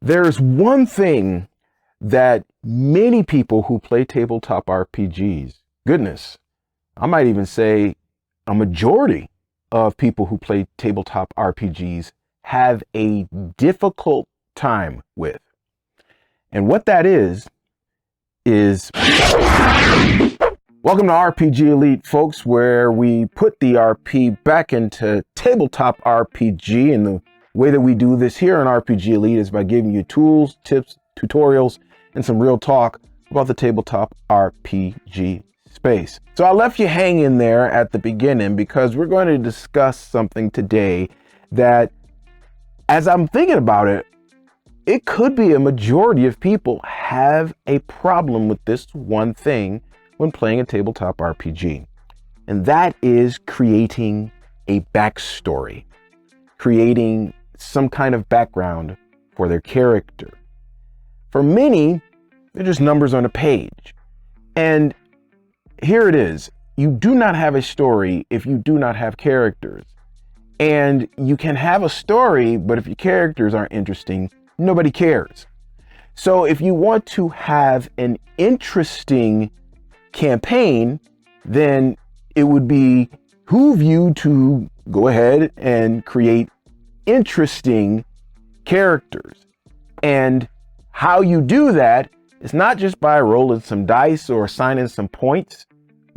There's one thing that many people who play tabletop RPGs, goodness, I might even say a majority of people who play tabletop RPGs have a difficult time with. And what that is welcome to RPG Elite, folks, where we put the RP back into tabletop RPG. And the way that we do this here on RPG Elite is by giving you tools, tips, tutorials, and some real talk about the tabletop RPG space. So I left you hanging there at the beginning because we're going to discuss something today that, as I'm thinking about it, it could be a majority of people have a problem with this one thing when playing a tabletop RPG. And that is creating a backstory, creating some kind of background for their character. For many, they're just numbers on a page. And here it is. You do not have a story if you do not have characters. And you can have a story, but if your characters aren't interesting, nobody cares. So if you want to have an interesting campaign, then it would behoove you to go ahead and create interesting characters. And how you do that is not just by rolling some dice or assigning some points,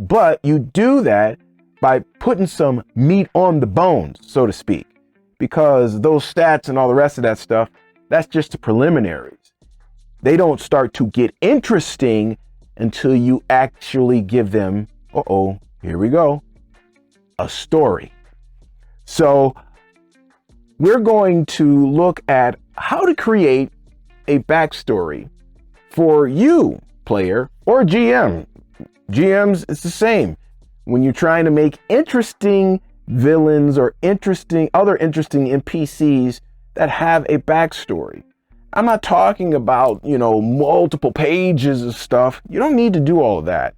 but you do that by putting some meat on the bones, so to speak, because those stats and all the rest of that stuff, that's just the preliminaries. They don't start to get interesting until you actually give them, here we go, a story. So we're going to look at how to create a backstory for you, player, or GM. GMs, it's the same. When you're trying to make interesting villains or other interesting NPCs that have a backstory. I'm not talking about, multiple pages of stuff. You don't need to do all of that.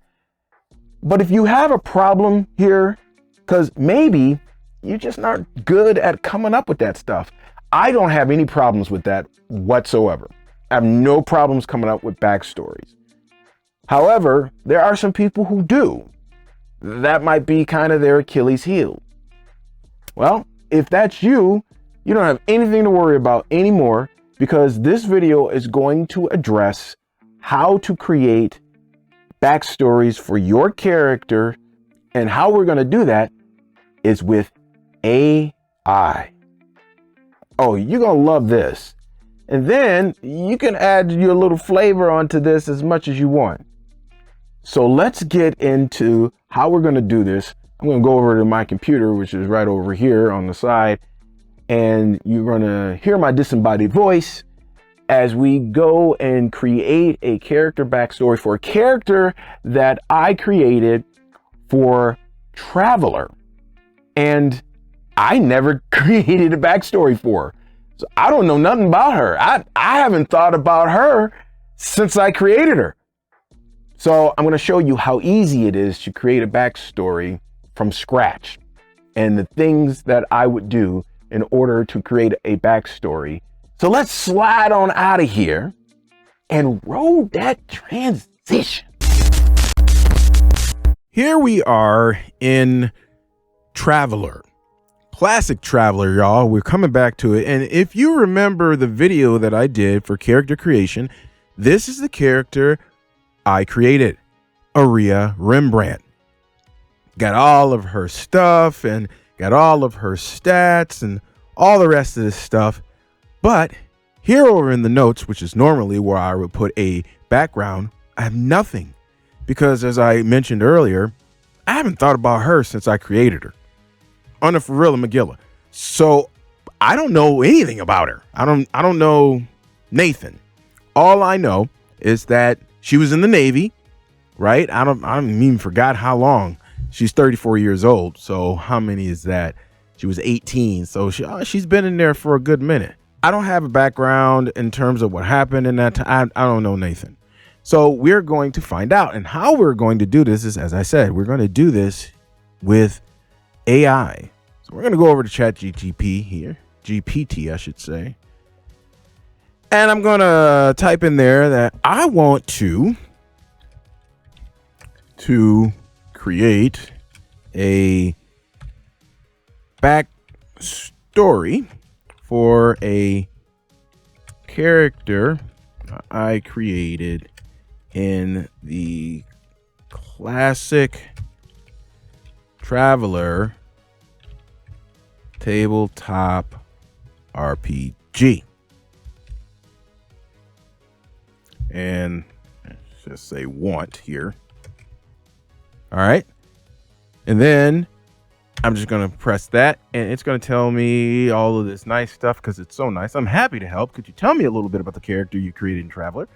But if you have a problem here, because maybe you're just not good at coming up with that stuff. I don't have any problems with that whatsoever. I have no problems coming up with backstories. However, there are some people who do. That might be kind of their Achilles heel. Well, if that's you, you don't have anything to worry about anymore, because this video is going to address how to create backstories for your character, and how we're going to do that is with AI. Oh, you're going to love this. And then you can add your little flavor onto this as much as you want. So let's get into how we're going to do this. I'm going to go over to my computer, which is right over here on the side. And you're going to hear my disembodied voice as we go and create a character backstory for a character that I created for Traveler. And I never created a backstory for her. So I don't know nothing about her. I haven't thought about her since I created her. So I'm going to show you how easy it is to create a backstory from scratch and the things that I would do in order to create a backstory. So let's slide on out of here and roll that transition. Here we are in Traveler. Classic Traveler, y'all. We're coming back to it. And if you remember the video that I did for character creation, this is the character I created, Aria Rembrandt. Got all of her stuff and got all of her stats and all the rest of this stuff. But here over in the notes, which is normally where I would put a background, I have nothing. Because as I mentioned earlier, I haven't thought about her since I created her. On the Ferrilla Magilla. So I don't know anything about her. I don't know Nathan. All I know is that she was in the Navy, right? I don't even forgot how long. She's 34 years old. So how many is that? She was 18. So she's been in there for a good minute. I don't have a background in terms of what happened in that time. I don't know Nathan. So we're going to find out. And how we're going to do this is, as I said, we're going to do this with AI. So we're going to go over to ChatGPT here. GPT, I should say. And I'm going to type in there that I want to create a backstory for a character I created in the classic Traveler Tabletop RPG. And let's just say want here. All right. And then I'm just going to press that and it's going to tell me all of this nice stuff because it's so nice. I'm happy to help. Could you tell me a little bit about the character you created in Traveler?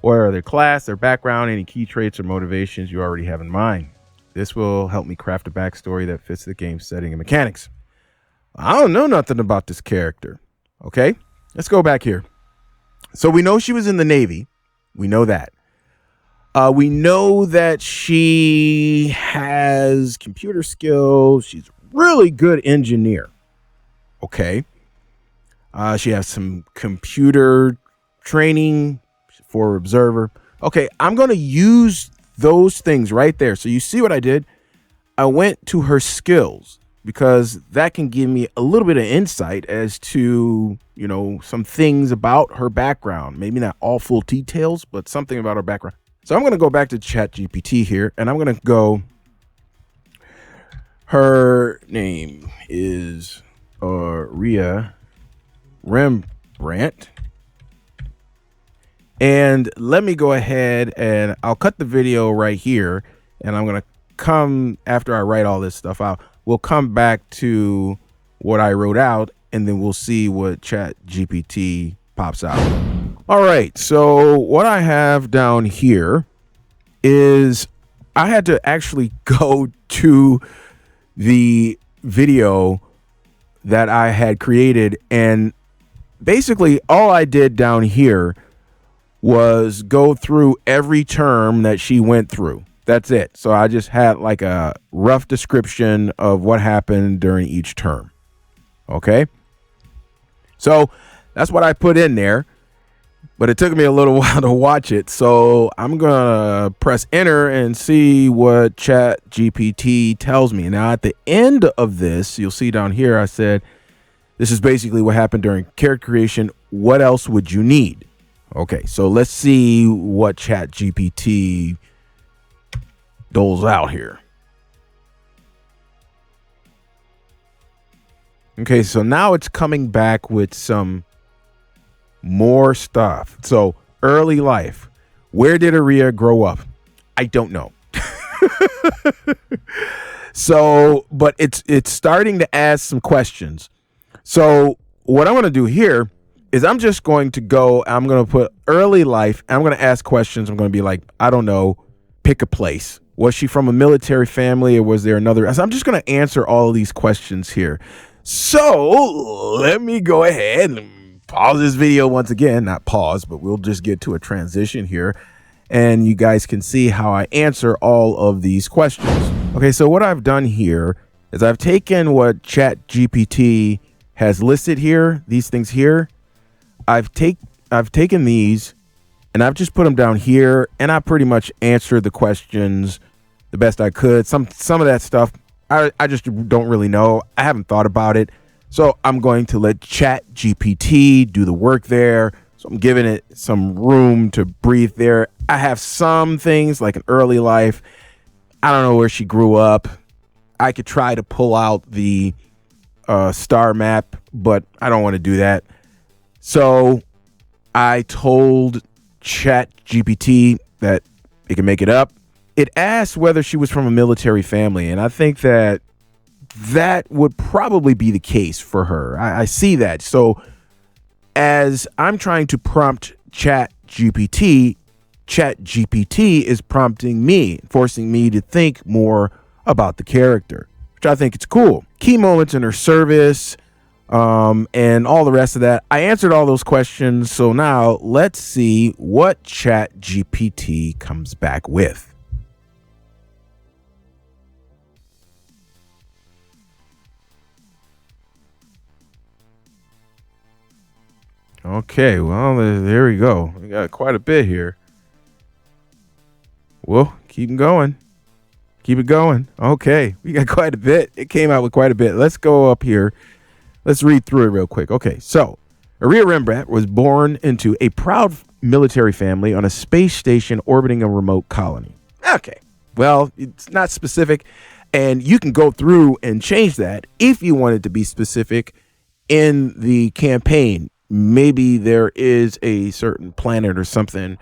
Or their class, their background, any key traits or motivations you already have in mind? This will help me craft a backstory that fits the game setting and mechanics. I don't know nothing about this character. Okay, let's go back here. So we know she was in the Navy. We know that. We know that she has computer skills. She's a really good engineer. Okay. She has some computer training for observer. Okay, I'm going to use those things right there. So you see what I did? I went to her skills because that can give me a little bit of insight as to, you know, some things about her background. Maybe not all full details, but something about her background. So I'm going to go back to ChatGPT here and I'm going to go. Her name is Ria Rembrandt. And let me go ahead and I'll cut the video right here. And I'm going to come after I write all this stuff out. We'll come back to what I wrote out and then we'll see what ChatGPT pops out. All right. So what I have down here is I had to actually go to the video that I had created. And basically all I did down here was go through every term that she went through. That's it. So I just had like a rough description of what happened during each term. Okay. So that's what I put in there, but it took me a little while to watch it. So I'm going to press enter and see what ChatGPT tells me. Now at the end of this, you'll see down here, I said, this is basically what happened during character creation. What else would you need? Okay, so let's see what ChatGPT doles out here. Okay, so now it's coming back with some more stuff. So early life. Where did Aria grow up? I don't know. So, but it's starting to ask some questions. So what I want to do here is I'm just going to go, I'm going to put early life. I'm going to ask questions. I'm going to be like, I don't know, pick a place. Was she from a military family or was there another? So I'm just going to answer all of these questions here. So let me go ahead and pause this video once again, not pause, but we'll just get to a transition here. And you guys can see how I answer all of these questions. Okay, so what I've done here is I've taken what ChatGPT has listed here, these things here. I've taken these and I've just put them down here and I pretty much answered the questions the best I could. Some of that stuff I just don't really know. I haven't thought about it. So I'm going to let ChatGPT do the work there. So I'm giving it some room to breathe there. I have some things like an early life. I don't know where she grew up. I could try to pull out the star map, but I don't want to do that. So I told ChatGPT that it can make it up. It asked whether she was from a military family, and I think that would probably be the case for her. I see that. So as I'm trying to prompt ChatGPT, ChatGPT is prompting me, forcing me to think more about the character, which I think it's cool. Key moments in her service, and all the rest of that. I answered all those questions. So now let's see what ChatGPT comes back with. Okay, well, there we go. We got quite a bit here. Well, keep going. Keep it going. Okay, we got quite a bit. It came out with quite a bit. Let's go up here. Let's read through it real quick. Okay, so Maria Rembrandt was born into a proud military family on a space station orbiting a remote colony. Okay, well, it's not specific, and you can go through and change that if you wanted to be specific in the campaign. Maybe there is a certain planet or something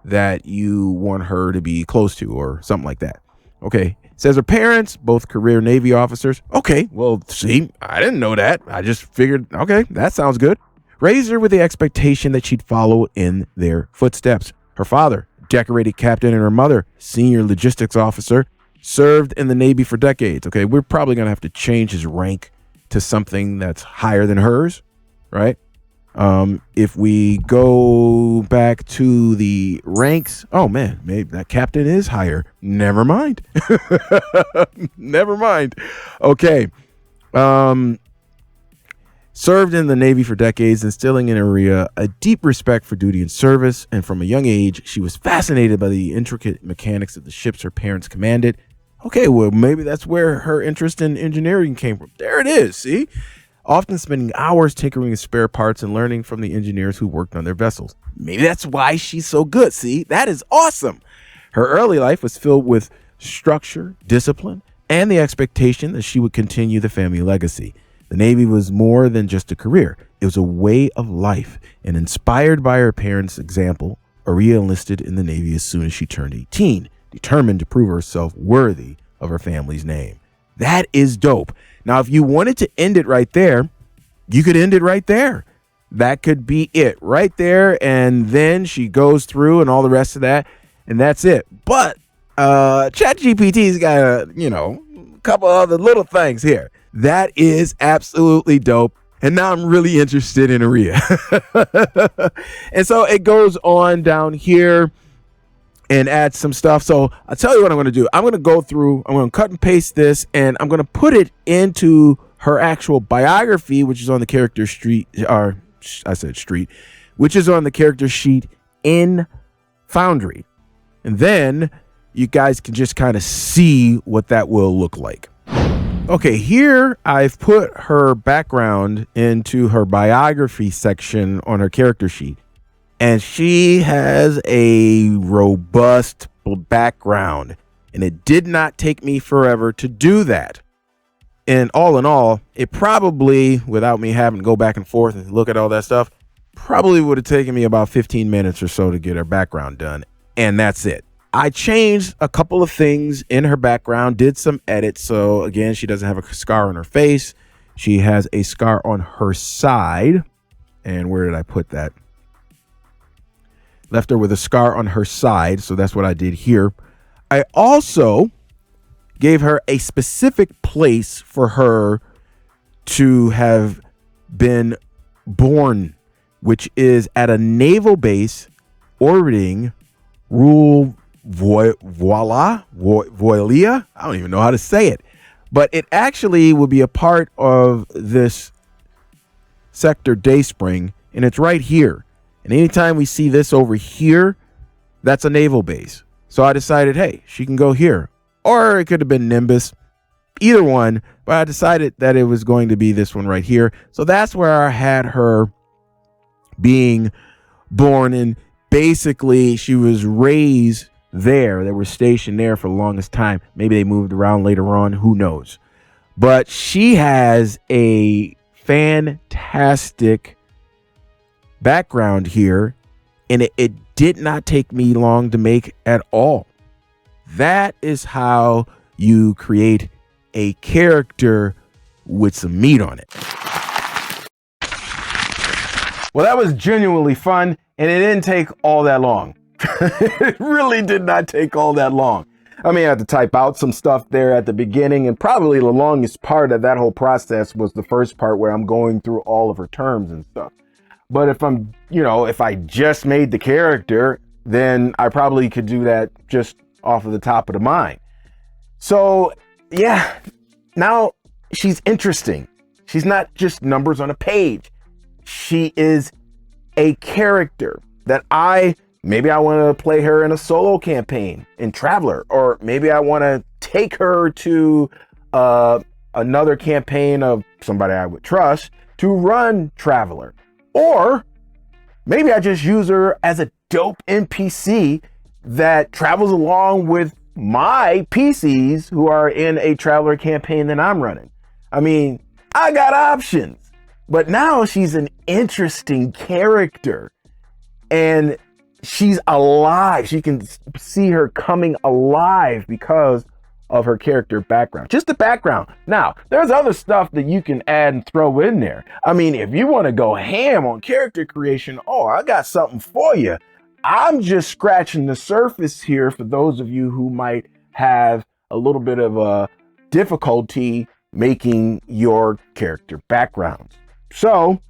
that you want her to be close to or something like that. Okay. Says her parents, both career Navy officers. Okay. Well, see, I didn't know that. I just figured, okay, that sounds good. Raised her with the expectation that she'd follow in their footsteps. Her father, decorated captain, and her mother, senior logistics officer, served in the Navy for decades. Okay. We're probably going to have to change his rank to something that's higher than hers, right? If we go back to the ranks, oh man, maybe that captain is higher. Never mind. Never mind. Okay. Served in the Navy for decades, instilling in Maria a deep respect for duty and service. And from a young age, she was fascinated by the intricate mechanics of the ships her parents commanded. Okay, well, maybe that's where her interest in engineering came from. There it is. See? Often spending hours tinkering with spare parts and learning from the engineers who worked on their vessels. Maybe that's why she's so good. See, that is awesome. Her early life was filled with structure, discipline, and the expectation that she would continue the family legacy. The Navy was more than just a career. It was a way of life. And inspired by her parents' example, Aria enlisted in the Navy as soon as she turned 18, determined to prove herself worthy of her family's name. That is dope. Now, if you wanted to end it right there, you could end it right there. That could be it right there. And then she goes through and all the rest of that. And that's it. But ChatGPT's got a couple other little things here. That is absolutely dope. And now I'm really interested in Aria. And so it goes on down here and add some stuff. So I'll tell you what I'm going to do. I'm going to go through, I'm going to cut and paste this, and I'm going to put it into her actual biography, which is on the character sheet, which is on the character sheet in Foundry. And then you guys can just kind of see what that will look like. Okay, here I've put her background into her biography section on her character sheet. And she has a robust background, and it did not take me forever to do that. And all in all, it probably, without me having to go back and forth and look at all that stuff, probably would have taken me about 15 minutes or so to get her background done. And that's it. I changed a couple of things in her background, did some edits. So again, she doesn't have a scar on her face. She has a scar on her side. And where did I put that? Left her with a scar on her side. So that's what I did here. I also gave her a specific place for her to have been born, which is at a naval base orbiting Rule Voilia. I don't even know how to say it, but it actually will be a part of this sector Dayspring, and it's right here. And anytime we see this over here, that's a naval base. So I decided, hey, she can go here. Or it could have been Nimbus, either one. But I decided that it was going to be this one right here. So that's where I had her being born. And basically, she was raised there. They were stationed there for the longest time. Maybe they moved around later on. Who knows? But she has a fantastic background here, and it did not take me long to make at all. That is how you create a character with some meat on it. Well, that was genuinely fun, and it didn't take all that long. It really did not take all that long. I mean, I had to type out some stuff there at the beginning, and probably the longest part of that whole process was the first part where I'm going through all of her terms and stuff. But if I just made the character, then I probably could do that just off of the top of the mind. So yeah, now she's interesting. She's not just numbers on a page. She is a character that maybe I want to play her in a solo campaign in Traveler, or maybe I want to take her to another campaign of somebody I would trust to run Traveler. Or maybe I just use her as a dope NPC that travels along with my PCs who are in a Traveler campaign that I'm running. I mean, I got options, but now she's an interesting character and she's alive. You can see her coming alive because of her character background. Just the background. Now, there's other stuff that you can add and throw in there. I mean, if you want to go ham on character creation, oh, I got something for you. I'm just scratching the surface here for those of you who might have a little bit of a difficulty making your character backgrounds. So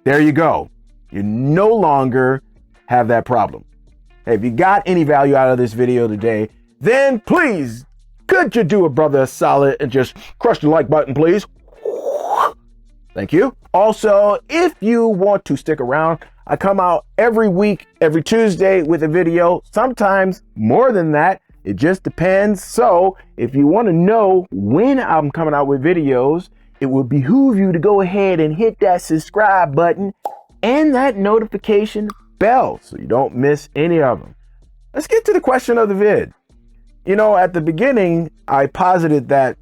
there you go. You no longer have that problem. Hey, if you got any value out of this video today, then please, could you do a brother a solid and just crush the like button, please? Thank you. Also, if you want to stick around, I come out every week, every Tuesday with a video, sometimes more than that. It just depends. So if you want to know when I'm coming out with videos, it would behoove you to go ahead and hit that subscribe button and that notification bell so you don't miss any of them. Let's get to the question of the vid. You know, at the beginning, I posited that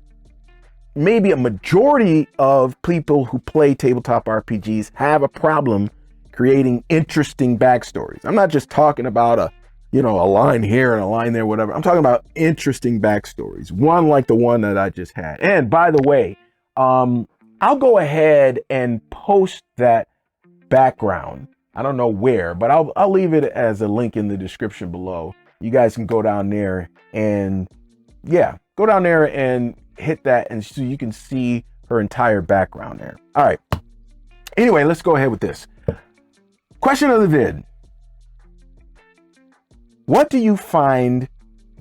maybe a majority of people who play tabletop RPGs have a problem creating interesting backstories. I'm not just talking about a line here and a line there, whatever. I'm talking about interesting backstories. One like the one that I just had. And by the way, I'll go ahead and post that background. I don't know where, but I'll leave it as a link in the description below. You guys can go down there and hit that, and so you can see her entire background there. All right. Anyway, let's go ahead with this. Question of the vid. What do you find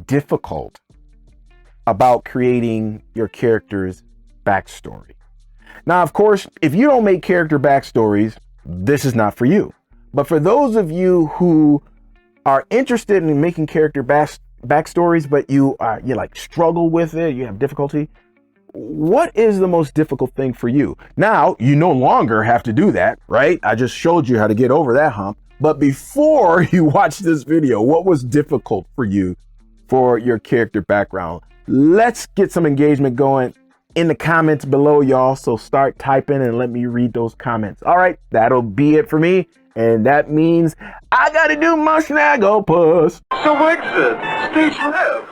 difficult about creating your character's backstory? Now, of course, if you don't make character backstories, this is not for you. But for those of you who are interested in making character backstories, but you like struggle with it, you have difficulty, what is the most difficult thing for you? Now, you no longer have to do that, right? I just showed you how to get over that hump. But before you watch this video, what was difficult for you for your character background? Let's get some engagement going in the comments below, y'all. So start typing and let me read those comments. All right, that'll be it for me. And that means I gotta do my Snagglepuss. So exit, stage left.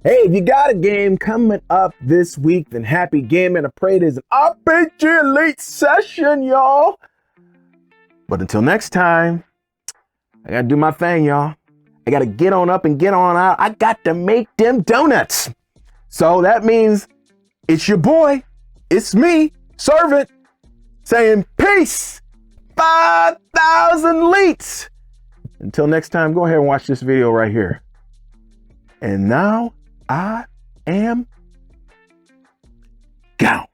Hey, if you got a game coming up this week, then happy gaming. I pray there's an RPG Elite session, y'all. But until next time, I gotta do my thing, y'all. I gotta get on up and get on out. I got to make them donuts. So that means it's your boy, it's me, Servant, saying peace. 5,000 Leets. Until next time, go ahead and watch this video right here. And now I am gone.